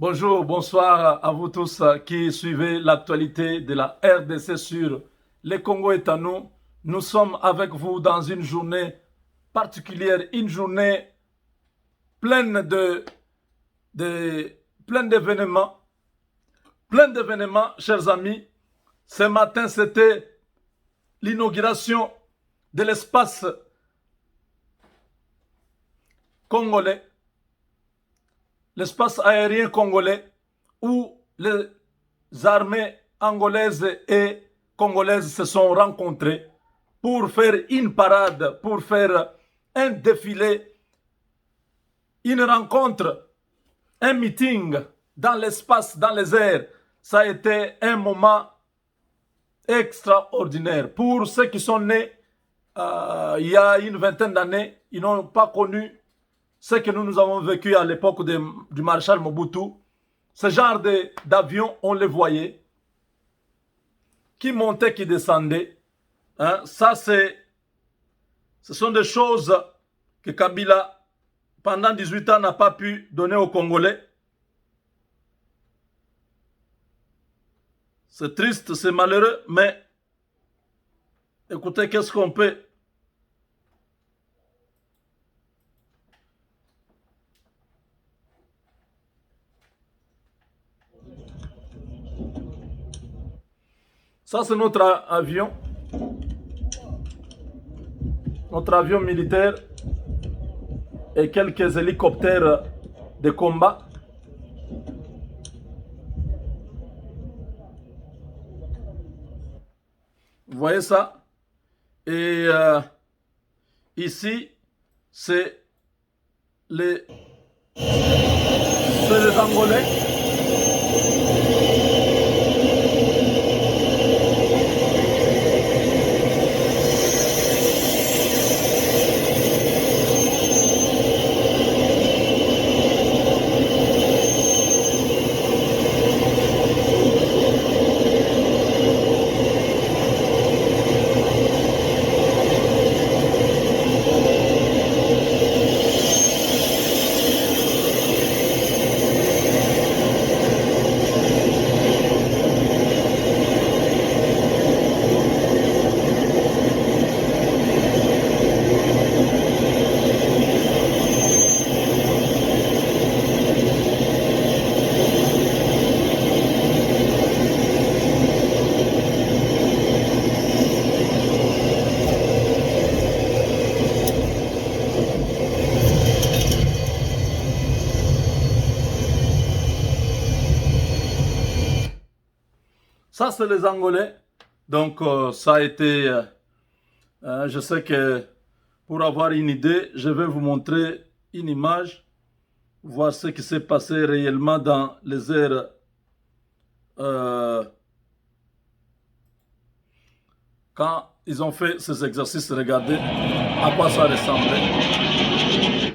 Bonjour, bonsoir à vous tous qui suivez l'actualité de la RDC sur les Congo est à nous. Nous sommes avec vous dans une journée particulière, une journée pleine de pleine d'événements, chers amis. Ce matin, c'était l'inauguration de l'espace congolais, l'espace aérien congolais, où les armées angolaises et congolaises se sont rencontrées pour faire une parade, pour faire un défilé, une rencontre, un meeting dans l'espace, dans les airs. Ça a été un moment extraordinaire. Pour ceux qui sont nés il y a une vingtaine d'années, ils n'ont pas connu ce que nous avons vécu à l'époque du maréchal Mobutu. Ce genre d'avion, on les voyait, qui montaient, qui descendaient. Hein? Ça, ce sont des choses que Kabila, pendant 18 ans, n'a pas pu donner aux Congolais. C'est triste, c'est malheureux, mais écoutez, qu'est-ce qu'on peut... Ça, c'est notre avion militaire et quelques hélicoptères de combat. Vous voyez ça? Et ici, c'est les Angolais. Ça, c'est les Angolais. Donc, ça a été... je sais que pour avoir une idée, je vais vous montrer une image, voir ce qui s'est passé réellement dans les airs quand ils ont fait ces exercices. Regardez à quoi ça ressemblait.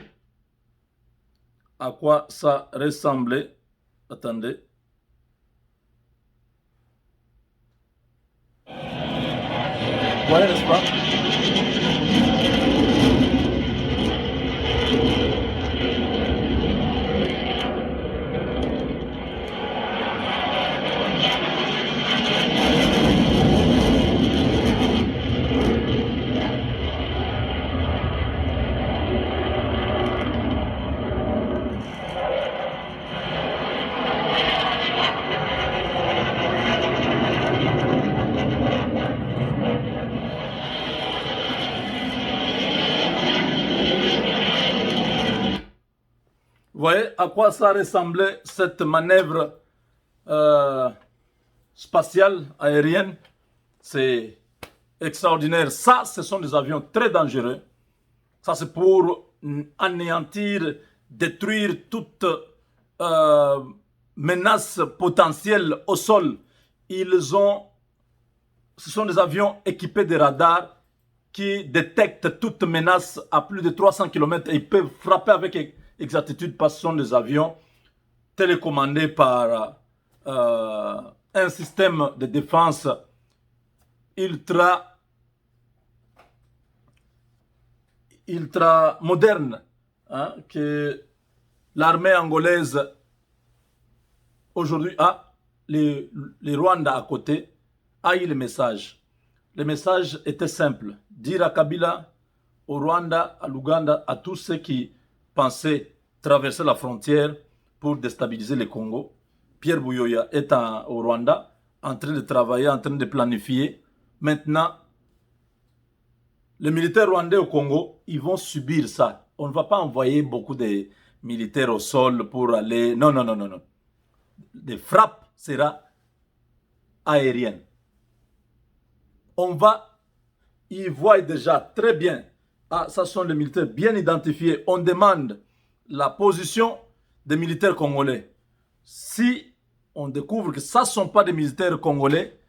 À quoi ça ressemblait. Attendez. Vous voyez, n'est-ce pas? Vous voyez à quoi ça ressemblait cette manœuvre spatiale aérienne? C'est extraordinaire. Ça, ce sont des avions très dangereux. Ça, c'est pour anéantir, détruire toute menace potentielle au sol. Ce sont des avions équipés de radars qui détectent toute menace à plus de 300 km et ils peuvent frapper avec exactitude parce que ce sont des avions télécommandés par un système de défense ultra moderne, hein, que l'armée angolaise aujourd'hui, les Rwandais à côté a eu le message. Le message était simple. Dire à Kabila, au Rwanda, à l'Ouganda, à tous ceux qui pensaient traverser la frontière pour déstabiliser le Congo. Pierre Buyoya est au Rwanda, en train de travailler, en train de planifier. Maintenant, les militaires rwandais au Congo, ils vont subir ça. On ne va pas envoyer beaucoup de militaires au sol pour aller... Non, non, non, non, non. Les frappes seront aériennes. On va... Ils voient déjà très bien. Ah, ça sont les militaires bien identifiés. On demande la position des militaires congolais. Si on découvre que ça ne sont pas des militaires congolais,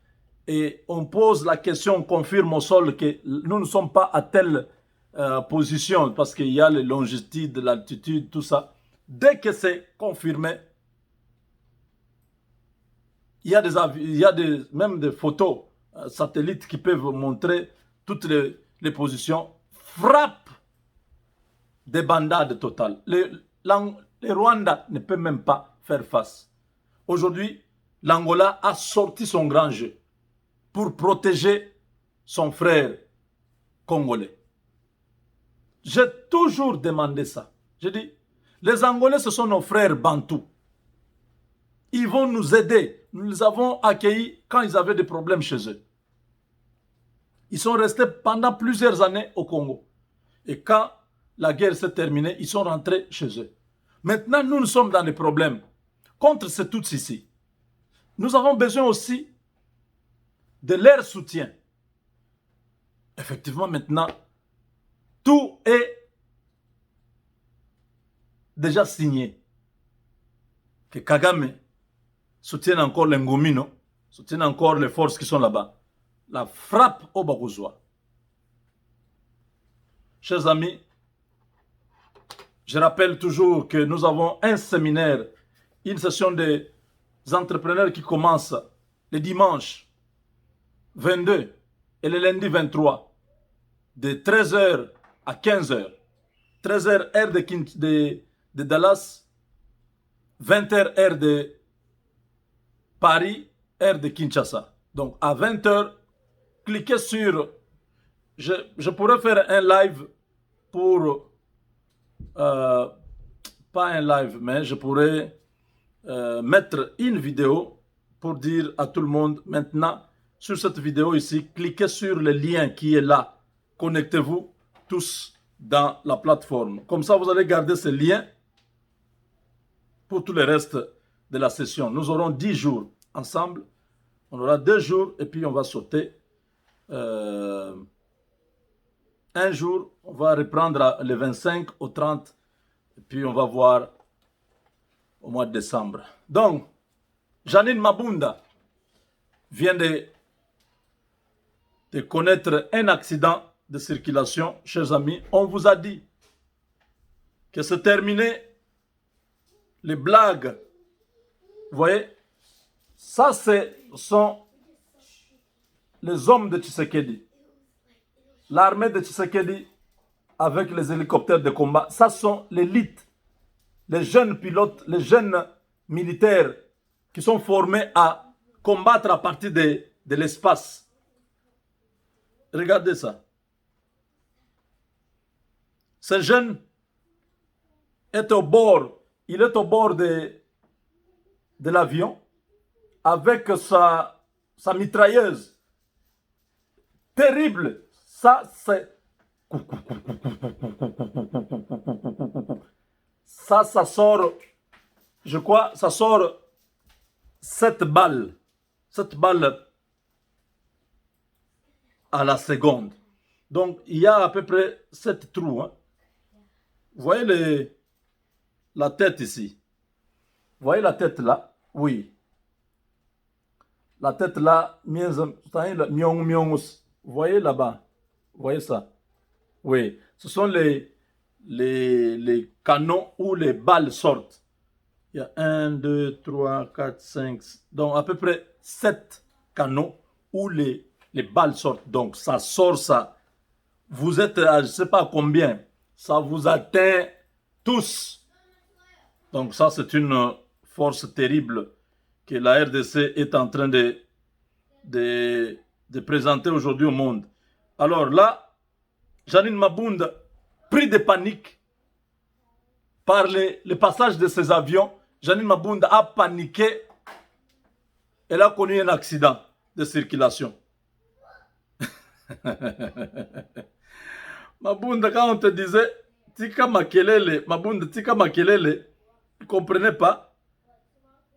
et on pose la question, on confirme au sol que nous ne sommes pas à telle position, parce qu'il y a les longitudes, l'altitude, tout ça. Dès que c'est confirmé, il y a même des photos satellites qui peuvent montrer toutes les positions. Frappe des bandades totales. Les Rwandais ne peuvent même pas faire face. Aujourd'hui, l'Angola a sorti son grand jeu pour protéger son frère congolais. J'ai toujours demandé ça. J'ai dit, les Angolais, ce sont nos frères bantous. Ils vont nous aider. Nous les avons accueillis quand ils avaient des problèmes chez eux. Ils sont restés pendant plusieurs années au Congo. Et quand la guerre s'est terminée, ils sont rentrés chez eux. Maintenant, nous sommes dans des problèmes contre ces tous ici. Nous avons besoin aussi de leur soutien. Effectivement, maintenant, tout est déjà signé. Que Kagame soutienne encore les Ngomino, soutienne encore les forces qui sont là-bas. La frappe au Bagouzois. Chers amis, je rappelle toujours que nous avons un séminaire, une session des entrepreneurs qui commence le dimanche 22 et le lundi 23, de 13h à 15h. 13h heure de Dallas, 20h heure de Paris, heure de Kinshasa. Donc à 20h, cliquez sur... Je pourrais faire un live pour... pas un live, mais je pourrais mettre une vidéo pour dire à tout le monde, maintenant, sur cette vidéo ici, cliquez sur le lien qui est là. Connectez-vous tous dans la plateforme. Comme ça, vous allez garder ce lien pour tout le reste de la session. Nous aurons 10 jours ensemble. On aura 2 jours et puis on va sauter. Un jour, on va reprendre le 25 au 30 et puis on va voir au mois de décembre. Donc, Janine Mabunda vient de connaître un accident de circulation. Chers amis, on vous a dit que c'est terminé les blagues. Vous voyez, ça sont les hommes de Tshisekedi. L'armée de Tshisekedi avec les hélicoptères de combat, ça sont l'élite. Les jeunes pilotes, les jeunes militaires qui sont formés à combattre à partir de l'espace. Regardez ça. Ce jeune est au bord, il est au bord de l'avion avec sa mitrailleuse. Terrible. Ça, c'est... Ça sort, je crois, ça sort 7 balles. 7 balles à la seconde. Donc, il y a à peu près 7 trous. Hein. Vous voyez la tête ici. Vous voyez la tête là? Oui. La tête là, vous voyez là-bas? Vous voyez ça? Oui. Ce sont les canons où les balles sortent. Il y a 1, 2, 3, 4, 5, donc à peu près 7 canons où les balles sortent. Donc ça sort ça. Vous êtes à je ne sais pas combien. Ça vous atteint tous. Donc ça c'est une force terrible que la RDC est en train de présenter aujourd'hui au monde. Alors là, Janine Mabunda, pris de panique par le passage de ces avions, Janine Mabunda a paniqué. Elle a connu un accident de circulation. Mabunda, quand on te disait Tika Makelele, Mabunda Tika Makelele, tu ne comprenais pas.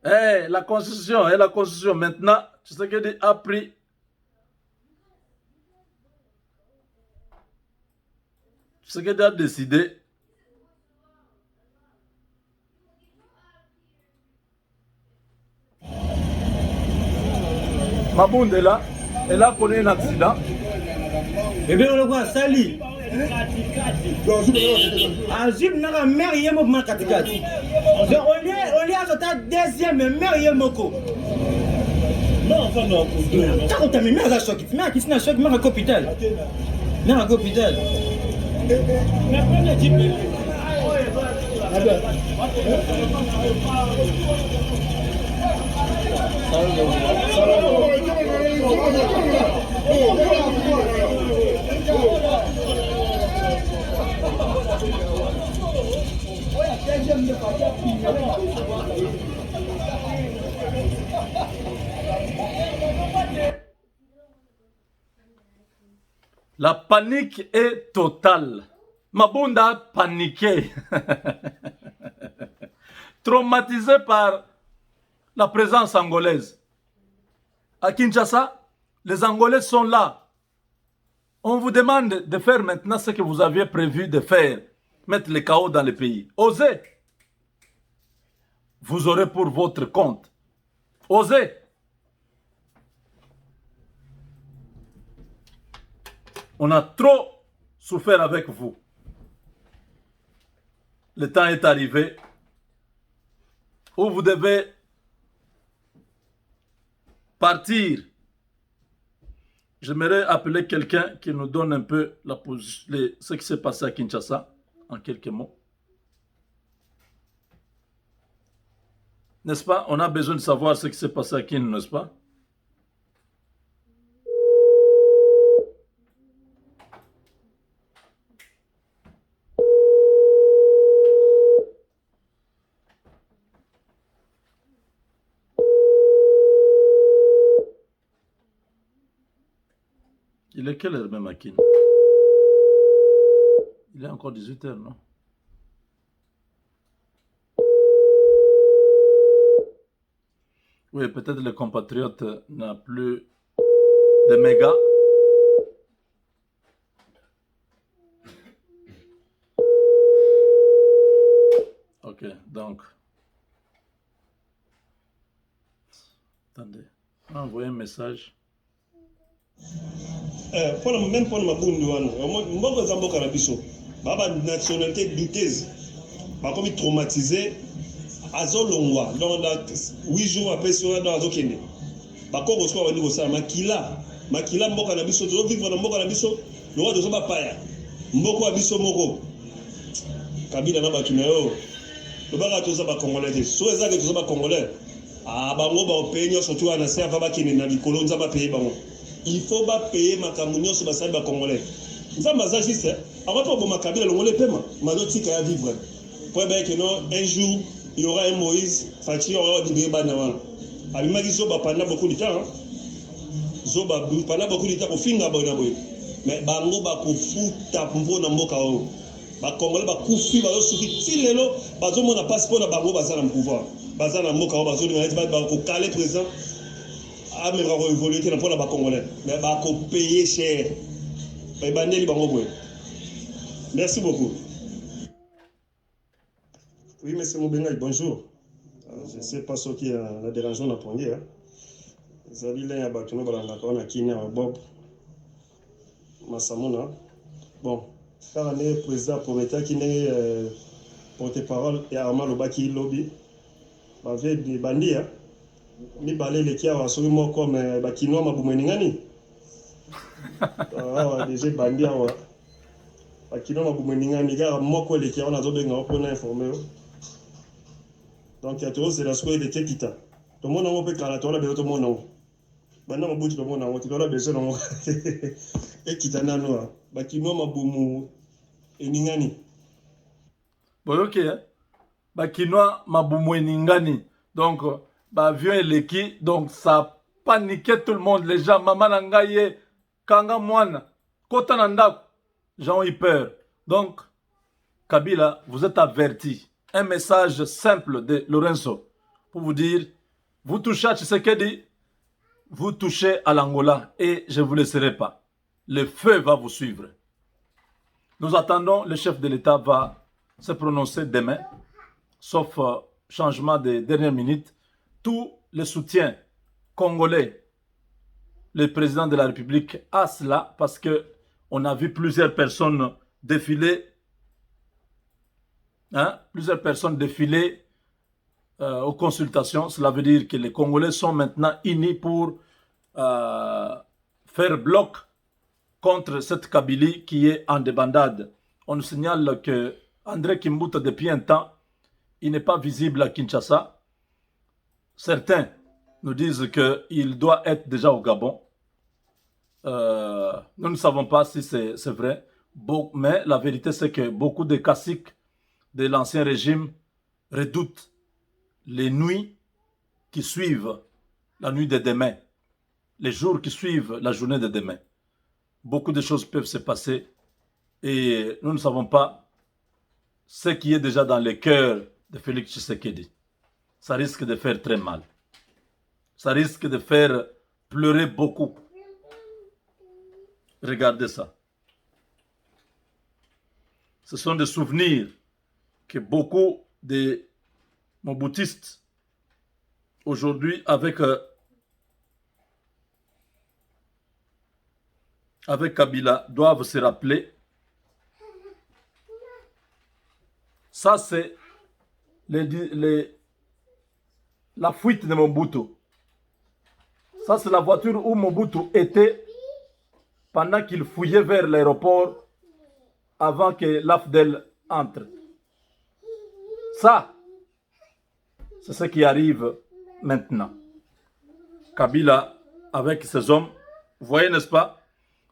La constitution, la constitution. Maintenant, tu sais qu'elle a pris. Tu sais qu'elle a décidé. Mabunda est là, elle a connu un accident. Et bien, on le voit, Sali. Azib n'a pas mère yemo ma katikati. On est à ta deuxième mère yemoko. Non, enfin non. Quand tu as mis mère à choc, tu mets qui n'a choc mère à l'hôpital. Mère à l'hôpital. La panique est totale. Mabunda a paniqué. Traumatisé par la présence angolaise. À Kinshasa, les Angolais sont là. On vous demande de faire maintenant ce que vous aviez prévu de faire. Mettre le chaos dans le pays. Osez. Vous aurez pour votre compte. Osez. On a trop souffert avec vous. Le temps est arrivé où vous devez partir. J'aimerais appeler quelqu'un qui nous donne un peu ce qui s'est passé à Kinshasa, en quelques mots. N'est-ce pas? On a besoin de savoir ce qui s'est passé à Kinshasa, n'est-ce pas? Il est quelle heure même à Kin? Il est encore 18 h, non? Oui, peut-être le compatriote n'a plus de mégas. Ok, donc. Attendez. Envoyez un message. Même pour ma boune, moi, Zamboka Nabiso, ma nationalité douteuse, ma comme traumatisé, Azolongwa, dans 8 jours après sur dans Azokene. Ma corps reçoit au niveau ça, Makila, Mboka Nabiso, de vivre dans Mboka Nabiso, le roi de Zoba Paya, Mboko Abiso Moko, Kabila Nabakineo, le Baratosa Congolais, so exact que Zoba Congolais, Bango ba pays surtout à Nasser, Vabakine, Navikolo, Zaba pays Bango. Il faut payer ma camunion sur ma salle congolais. Ça m'a juste, avant de ma cabine, le paiement, ma notique à vivre. Pour que non, un jour, il y aura un Moïse, Fatih aura du Bébanawan. Avec ma Zoba pendant beaucoup de temps, Zoba pendant beaucoup de temps, au fin d'abonner. Mais Bango ba ko futa pour na mboka o. Ba Congolais ba kufi ba suki tilelo, ba zo mona passeport na Bango ba za na pouvoir. Ba za na mboka o ba zo ba ko caler présent. Ah, mais on va évoluer dans le Congolais. Mais on va payer cher. Merci beaucoup. Oui, monsieur Moubenga, bonjour. Je ne sais pas ce qui a dérangé dans la poignée. Vous avez là, on a Kenya, Bob, Massamona. Bon, car on est président prometteur qui est porte-parole et Armand Lobaki Lobby. Avec des bandits. Ni balé les qui a reçu moi comme bakino maboumeningani. Ah, déjà bandi awa. Bakino maboumeningani car moi quoi les qui on a zo benga pour informer. Donc il y a toujours c'est la soirée de Kekita. tomona ngo mpe kala toona bezo tomona ngo banda mabuti tomona ngo titoona beso nango ekita nano bakinoa mabumu eningani boyoke hein? Bakinoa mabumu eningani donc avion eleki donc ça paniquait tout le monde les gens maman na ngai ye kanga mwana kota na ndako gens ont eu peur donc Kabila vous êtes averti un message simple de Lorenzo pour vous dire vous touchez à Tshisekedi vous touchez à l'Angola et je ne vous laisserai pas le feu va vous suivre nous attendons le chef de l'État va se prononcer demain sauf changement de dernière minute tout le soutien congolais, le président de la République a cela parce que on a vu plusieurs personnes défiler, aux consultations. Cela veut dire que les Congolais sont maintenant unis pour faire bloc contre cette Kabylie qui est en débandade. On nous signale que André Kimbuta, depuis un temps, il n'est pas visible à Kinshasa. Certains nous disent qu'il doit être déjà au Gabon. Nous ne savons pas si c'est vrai. Mais la vérité, c'est que beaucoup de caciques de l'ancien régime redoutent les nuits qui suivent la nuit de demain, les jours qui suivent la journée de demain. Beaucoup de choses peuvent se passer et nous ne savons pas ce qui est déjà dans le cœur de Félix Tshisekedi. Ça risque de faire très mal. Ça risque de faire pleurer beaucoup. Regardez ça. Ce sont des souvenirs que beaucoup de moboutistes aujourd'hui avec Kabila doivent se rappeler. Ça c'est la fuite de Mobutu. Ça, c'est la voiture où Mobutu était pendant qu'il fouillait vers l'aéroport avant que l'AFDEL entre. Ça, c'est ce qui arrive maintenant. Kabila, avec ses hommes, vous voyez, n'est-ce pas?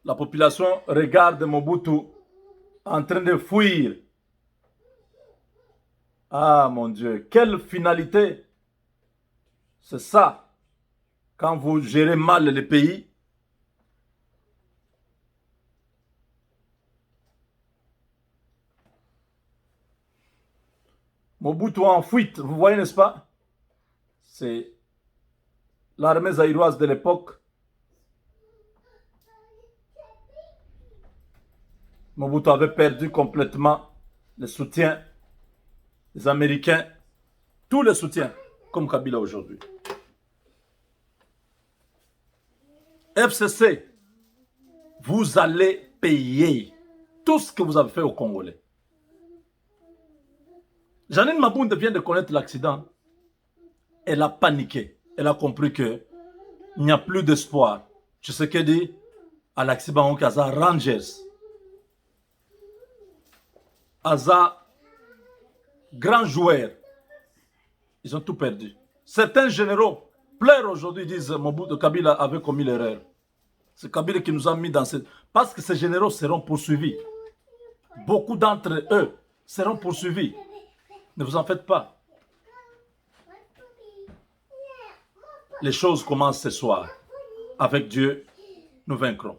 La population regarde Mobutu en train de fuir. Ah mon Dieu, quelle finalité! C'est ça. Quand vous gérez mal le pays, Mobutu en fuite, vous voyez, n'est-ce pas? C'est l'armée zaïroise de l'époque. Mobutu avait perdu complètement le soutien des Américains, tous les soutiens, comme Kabila aujourd'hui. FCC, vous allez payer tout ce que vous avez fait aux Congolais. Janine Mabunda vient de connaître l'accident. Elle a paniqué. Elle a compris qu'il n'y a plus d'espoir. Tu sais ce qu'elle dit à l'accident au Kaza Rangers. Aza, grands joueurs. Ils ont tout perdu. Certains généraux pleurent aujourd'hui, disent Mobutu Kabila avait commis l'erreur. C'est Kabila qui nous a mis dans cette... Parce que ces généraux seront poursuivis. Beaucoup d'entre eux seront poursuivis. Ne vous en faites pas. Les choses commencent ce soir. Avec Dieu, nous vaincrons.